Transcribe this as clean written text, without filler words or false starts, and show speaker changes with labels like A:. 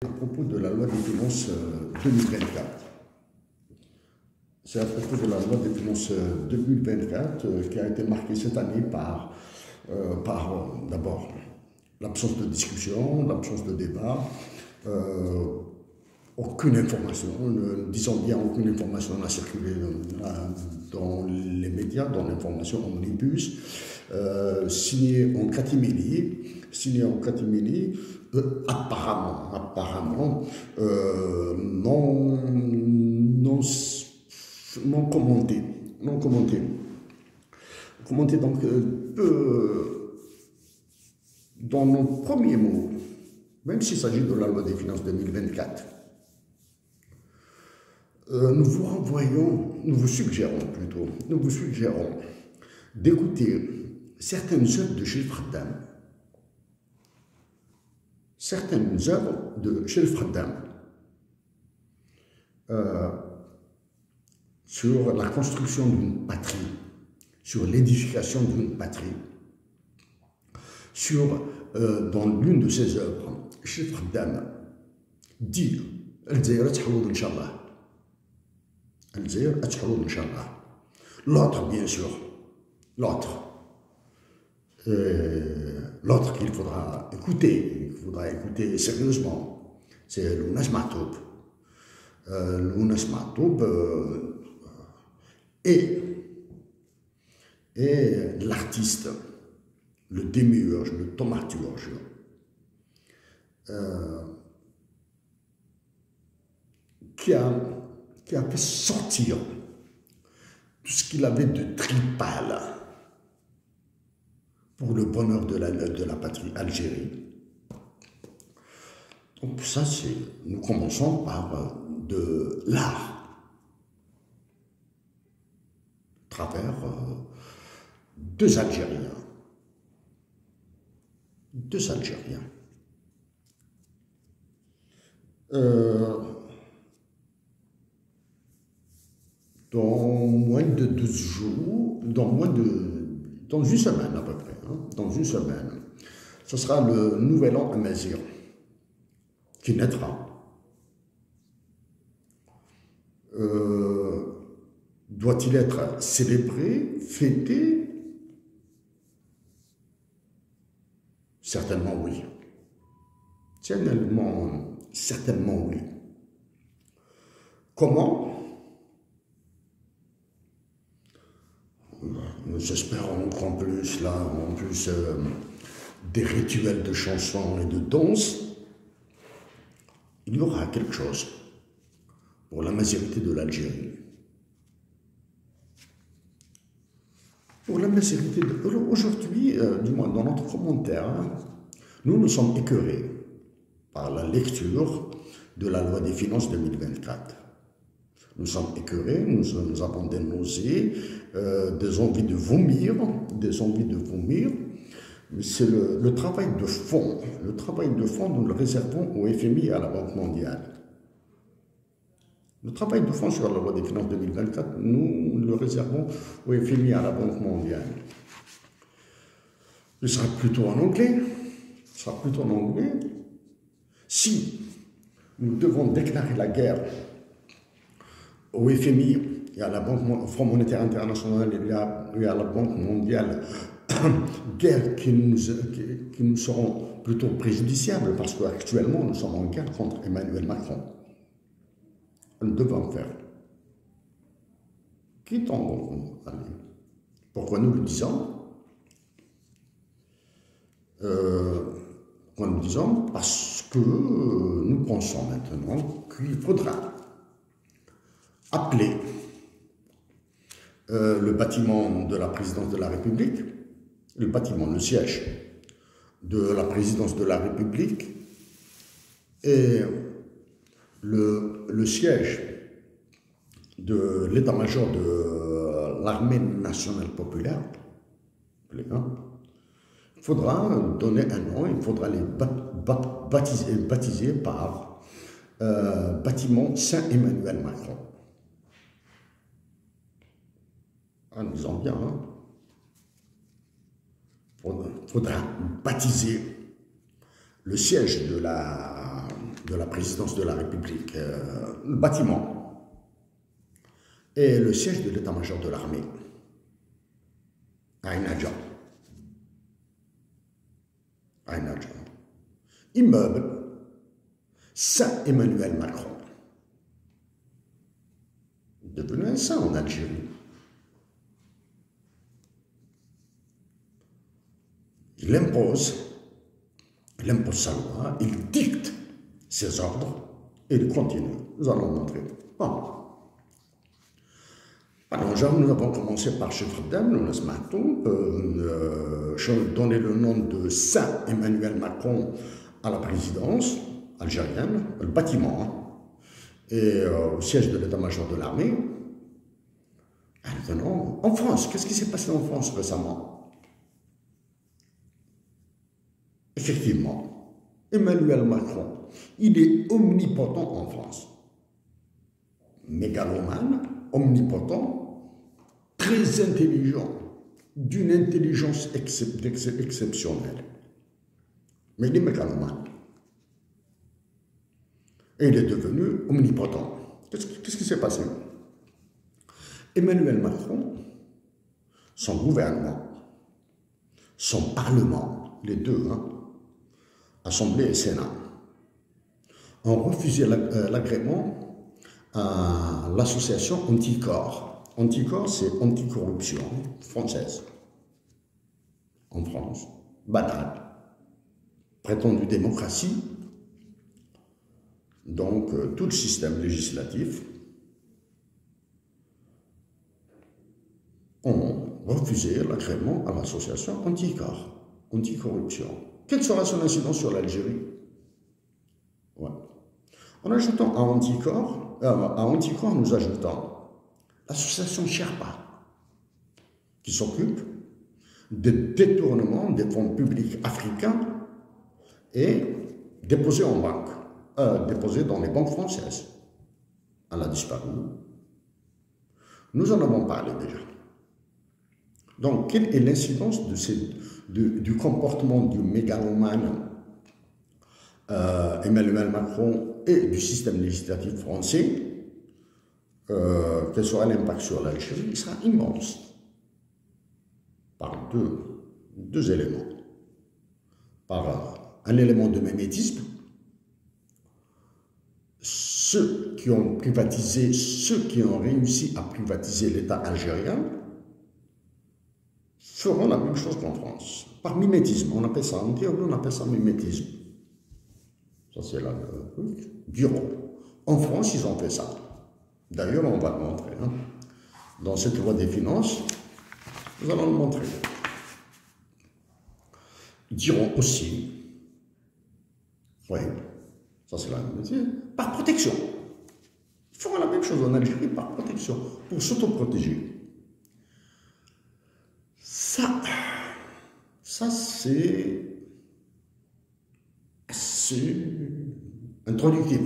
A: À propos de la loi des finances 2024. C'est à propos de la loi des finances 2024 qui a été marquée cette année par d'abord l'absence de discussion, l'absence de débat, aucune information, disons bien aucune information n'a circulé dans les médias, dans l'information omnibus, signé en catimini, apparemment, non commenté, commenté donc dans nos premiers mots, même s'il s'agit de la loi des finances 2024. Nous vous suggérons d'écouter certaines œuvres de Chérif Khaddam, sur la construction d'une patrie, sur l'édification d'une patrie, dans l'une de ses œuvres, Chérif Khaddam dit Al-Jazair Atahloud Inch'Allah. Al-Jazair Atahloud Inch'Allah. L'autre, bien sûr, l'autre qu'il faudra écouter, sérieusement, c'est Lounas Mahtoub. Lounas Mahtoub et l'artiste, le démiurge, le thaumaturge, qui a fait sortir tout ce qu'il avait de tripal pour le bonheur de la patrie Algérie. Donc ça, nous commençons par de l'art, à travers deux Algériens. Dans moins de 12 jours, dans une semaine à peu près, dans une semaine, ce sera le nouvel an amazigh qui naîtra. Doit-il être célébré, fêté? Certainement oui. Certainement oui. Comment? Nous espérons qu'en plus, des rituels de chansons et de danse, il y aura quelque chose pour la majorité de l'Algérie. Pour la majorité de... Aujourd'hui, du moins dans notre commentaire, nous sommes écœurés par la lecture de la loi des finances 2024. Nous sommes écœurés, nous avons des nausées, des envies de vomir, mais c'est le travail de fond. Le travail de fond, nous le réservons au FMI et à la Banque mondiale. Le travail de fond sur la loi des finances 2024, nous le réservons au FMI et à la Banque mondiale. Ce sera plutôt en anglais. Si nous devons déclarer la guerre au FMI et à la Banque, Fonds monétaire international et à la Banque mondiale, guerre qui nous seront plutôt préjudiciables parce qu'actuellement nous sommes en guerre contre Emmanuel Macron. Nous devons faire. Qui tombe? Pourquoi nous le disons? Parce que nous pensons maintenant qu'il faudra appeler le bâtiment de la présidence de la République, le siège de la présidence de la République et le siège de l'état-major de l'armée nationale populaire. Il faudra donner un nom, il faudra les baptiser par bâtiment Saint-Emmanuel Macron. En disant bien, faudra baptiser le siège de la présidence de la République, le bâtiment, et le siège de l'état-major de l'armée, à Inadja. Immeuble, Saint-Emmanuel Macron, devenu un saint en Algérie. Il impose sa loi, il dicte ses ordres et il continue. Nous allons montrer. Bon. Nous avons commencé par Cheikh Ferdem, nous avons donné le nom de Saint-Emmanuel Macron à la présidence algérienne, le bâtiment, et au siège de l'état-major de l'armée. Maintenant, en France, qu'est-ce qui s'est passé en France récemment? Effectivement, Emmanuel Macron, il est omnipotent en France. Mégalomane, omnipotent, très intelligent, d'une intelligence exceptionnelle. Mais il est mégalomane. Et il est devenu omnipotent. Qu'est-ce qui s'est passé? Emmanuel Macron, son gouvernement, son parlement, les deux, Assemblée et Sénat, ont refusé l'agrément à l'association Anticor. Anticor, c'est anticorruption française. En France, banale, prétendue démocratie. Donc, tout le système législatif ont refusé l'agrément à l'association Anticor, anticorruption. Quelle sera son incidence sur l'Algérie? Ouais. En ajoutant à Anticor, nous ajoutons l'association Sherpa, qui s'occupe de détournement des fonds publics africains et déposés en banque, déposés dans les banques françaises. Elle a disparu. Nous en avons parlé déjà. Donc, quelle est l'incidence du comportement du mégalomane Emmanuel Macron et du système législatif français? Quel sera l'impact sur l'Algérie? Il sera immense. Par deux éléments. Par un élément de mimétisme. Ceux qui ont réussi à privatiser l'État algérien feront la même chose qu'en France. Par mimétisme, on appelle ça mimétisme. Ça, c'est là le bureau. En France, ils ont fait ça. D'ailleurs, on va le montrer. Dans cette loi des finances, nous allons le montrer. Ils diront aussi, oui, ça c'est la même métier, par protection. Ils feront la même chose en Algérie par protection, pour s'autoprotéger. Ça c'est assez introductif.